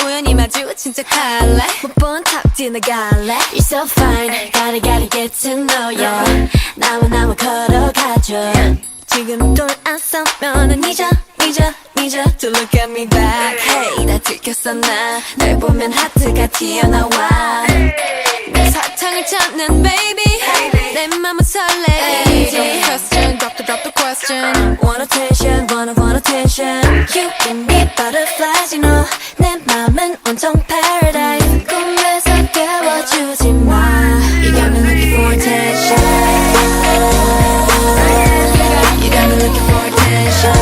우연히 마주친 척할래 못 본 척 지나갈래 You're so fine gotta get to know ya 나와 걸어가줘 지금 돌아서면은 잊어 To look at me back Hey 나 들켰어 날 보면 하트가 튀어나와 내 사탕을 찾는 baby 내 맘은 설레 Question drop the question Want attention want attention You give me butterflies you know 내 맘은 온통 paradise 꿈에서 깨워주지 마 You got me looking for attention You got me looking for attention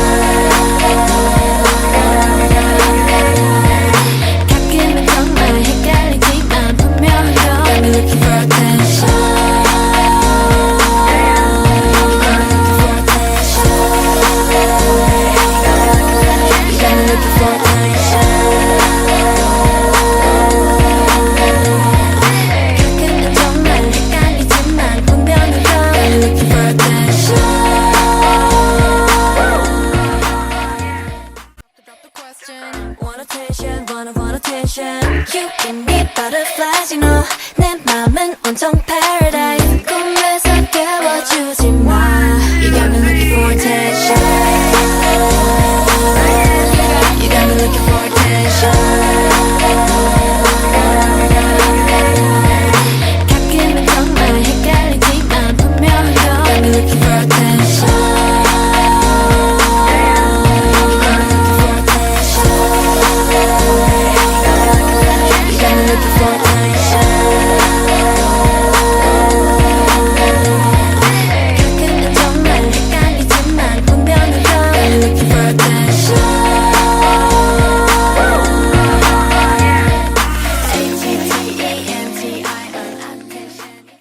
가끔은 정말 헷갈리지만 분명히 You got me looking for attention You give me butterflies, you know 내 맘은 온통